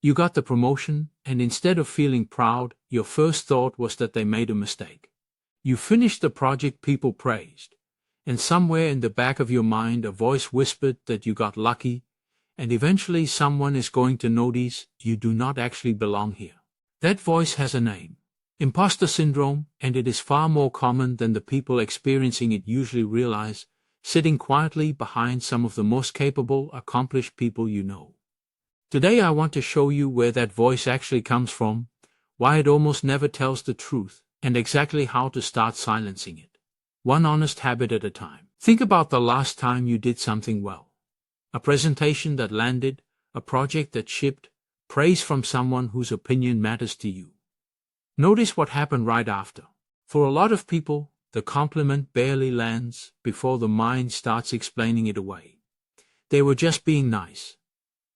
You got the promotion, and instead of feeling proud, your first thought was that they made a mistake. You finished the project people praised, and somewhere in the back of your mind a voice whispered that you got lucky, and eventually someone is going to notice you do not actually belong here. That voice has a name: imposter syndrome, and it is far more common than the people experiencing it usually realize, sitting quietly behind some of the most capable, accomplished people you know. Today I want to show you where that voice actually comes from, why it almost never tells the truth, and exactly how to start silencing it. One honest habit at a time. Think about the last time you did something well. A presentation that landed, a project that shipped, praise from someone whose opinion matters to you. Notice what happened right after. For a lot of people, the compliment barely lands before the mind starts explaining it away. They were just being nice.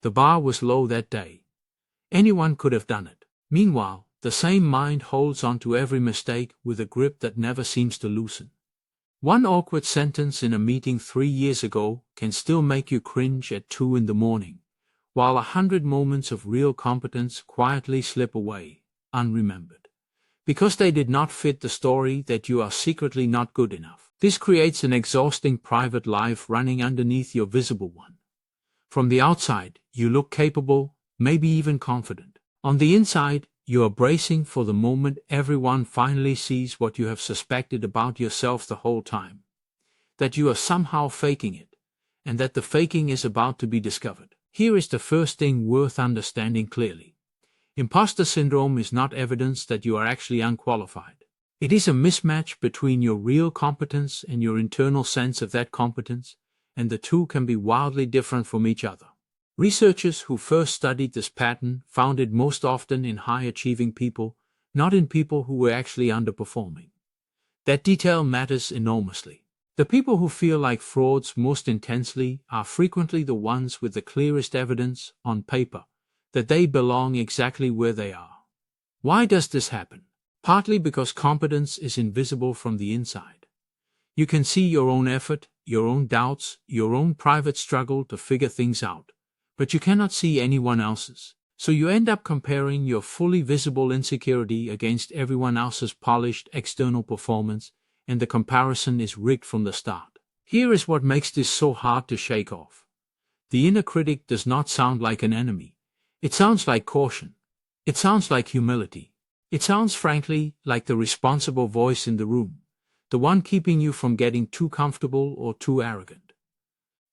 The bar was low that day. Anyone could have done it. Meanwhile, the same mind holds on to every mistake with a grip that never seems to loosen. One awkward sentence in a meeting 3 years ago can still make you cringe at 2 in the morning, while 100 moments of real competence quietly slip away, unremembered, because they did not fit the story that you are secretly not good enough. This creates an exhausting private life running underneath your visible one. From the outside, you look capable, maybe even confident. On the inside, you are bracing for the moment everyone finally sees what you have suspected about yourself the whole time. That you are somehow faking it, and that the faking is about to be discovered. Here is the first thing worth understanding clearly. Imposter syndrome is not evidence that you are actually unqualified. It is a mismatch between your real competence and your internal sense of that competence, and the two can be wildly different from each other. Researchers who first studied this pattern found it most often in high-achieving people, not in people who were actually underperforming. That detail matters enormously. The people who feel like frauds most intensely are frequently the ones with the clearest evidence, on paper, that they belong exactly where they are. Why does this happen? Partly because competence is invisible from the inside. You can see your own effort, your own doubts, your own private struggle to figure things out, but you cannot see anyone else's. So you end up comparing your fully visible insecurity against everyone else's polished external performance, and the comparison is rigged from the start. Here is what makes this so hard to shake off. The inner critic does not sound like an enemy. It sounds like caution. It sounds like humility. It sounds, frankly, like the responsible voice in the room, the one keeping you from getting too comfortable or too arrogant.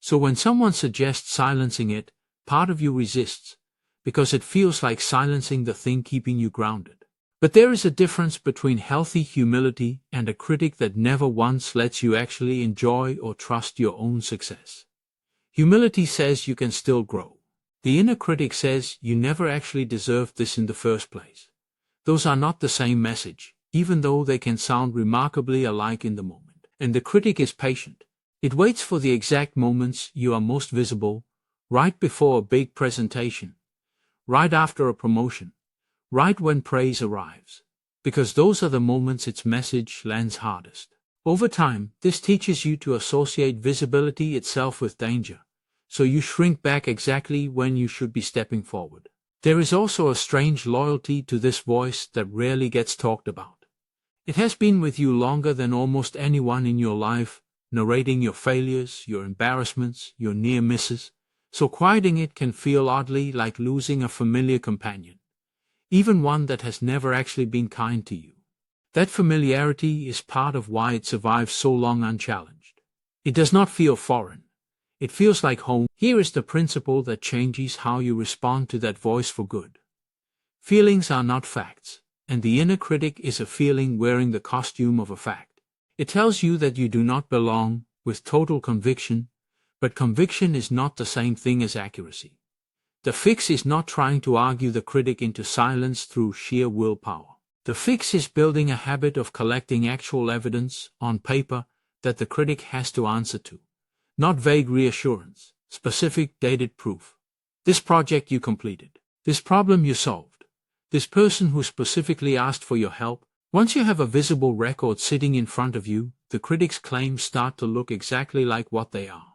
So when someone suggests silencing it, part of you resists, because it feels like silencing the thing keeping you grounded. But there is a difference between healthy humility and a critic that never once lets you actually enjoy or trust your own success. Humility says you can still grow. The inner critic says you never actually deserved this in the first place. Those are not the same message, even though they can sound remarkably alike in the moment. And the critic is patient. It waits for the exact moments you are most visible, right before a big presentation, right after a promotion, right when praise arrives, because those are the moments its message lands hardest. Over time, this teaches you to associate visibility itself with danger, so you shrink back exactly when you should be stepping forward. There is also a strange loyalty to this voice that rarely gets talked about. It has been with you longer than almost anyone in your life, narrating your failures, your embarrassments, your near misses, so quieting it can feel oddly like losing a familiar companion, even one that has never actually been kind to you. That familiarity is part of why it survives so long unchallenged. It does not feel foreign. It feels like home. Here is the principle that changes how you respond to that voice for good. Feelings are not facts, and the inner critic is a feeling wearing the costume of a fact. It tells you that you do not belong, with total conviction, but conviction is not the same thing as accuracy. The fix is not trying to argue the critic into silence through sheer willpower. The fix is building a habit of collecting actual evidence, on paper, that the critic has to answer to. Not vague reassurance, specific dated proof. This project you completed. This problem you solved. This person who specifically asked for your help. Once you have a visible record sitting in front of you, the critic's claims start to look exactly like what they are.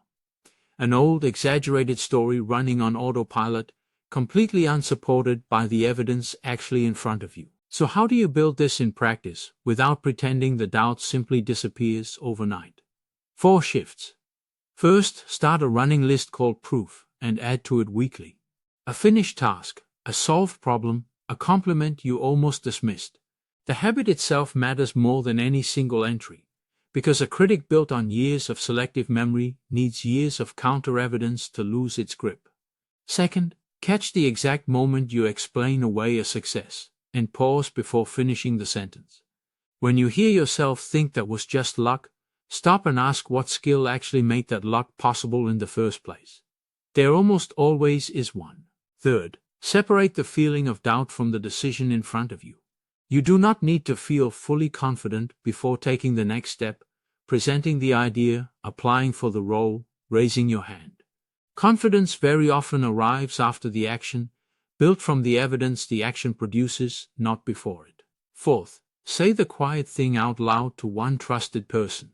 An old, exaggerated story running on autopilot, completely unsupported by the evidence actually in front of you. So how do you build this in practice without pretending the doubt simply disappears overnight? 4 shifts. First, start a running list called proof and add to it weekly. A finished task, a solved problem, a compliment you almost dismissed. The habit itself matters more than any single entry, because a critic built on years of selective memory needs years of counter-evidence to lose its grip. Second, catch the exact moment you explain away a success, and pause before finishing the sentence. When you hear yourself think that was just luck, stop and ask what skill actually made that luck possible in the first place. There almost always is one. Third, separate the feeling of doubt from the decision in front of you. You do not need to feel fully confident before taking the next step, presenting the idea, applying for the role, raising your hand. Confidence very often arrives after the action, built from the evidence the action produces, not before it. Fourth, say the quiet thing out loud to one trusted person.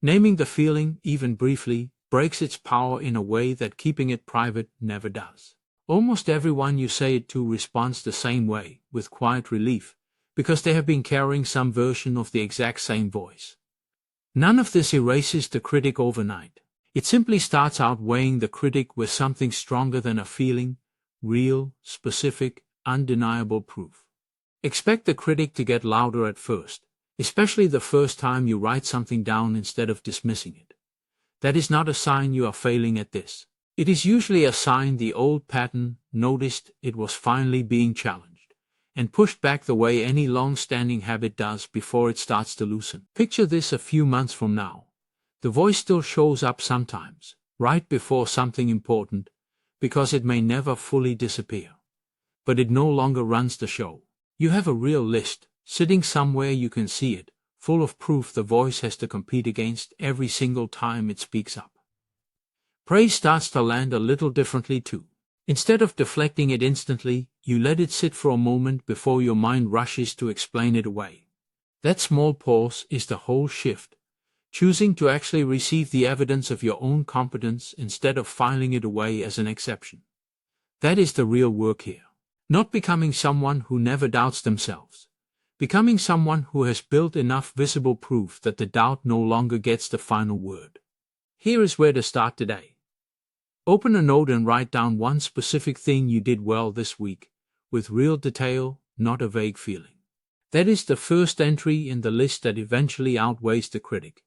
Naming the feeling, even briefly, breaks its power in a way that keeping it private never does. Almost everyone you say it to responds the same way, with quiet relief, because they have been carrying some version of the exact same voice. None of this erases the critic overnight. It simply starts outweighing the critic with something stronger than a feeling, real, specific, undeniable proof. Expect the critic to get louder at first, especially the first time you write something down instead of dismissing it. That is not a sign you are failing at this. It is usually a sign the old pattern noticed it was finally being challenged, and pushed back the way any long-standing habit does before it starts to loosen. Picture this a few months from now. The voice still shows up sometimes, right before something important, because it may never fully disappear. But it no longer runs the show. You have a real list, sitting somewhere you can see it, full of proof the voice has to compete against every single time it speaks up. Praise starts to land a little differently too. Instead of deflecting it instantly, you let it sit for a moment before your mind rushes to explain it away. That small pause is the whole shift. Choosing to actually receive the evidence of your own competence instead of filing it away as an exception. That is the real work here. Not becoming someone who never doubts themselves. Becoming someone who has built enough visible proof that the doubt no longer gets the final word. Here is where to start today. Open a note and write down one specific thing you did well this week, with real detail, not a vague feeling. That is the first entry in the list that eventually outweighs the critic.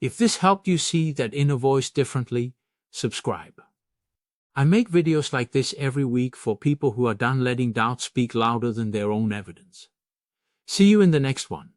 If this helped you see that inner voice differently, subscribe. I make videos like this every week for people who are done letting doubt speak louder than their own evidence. See you in the next one.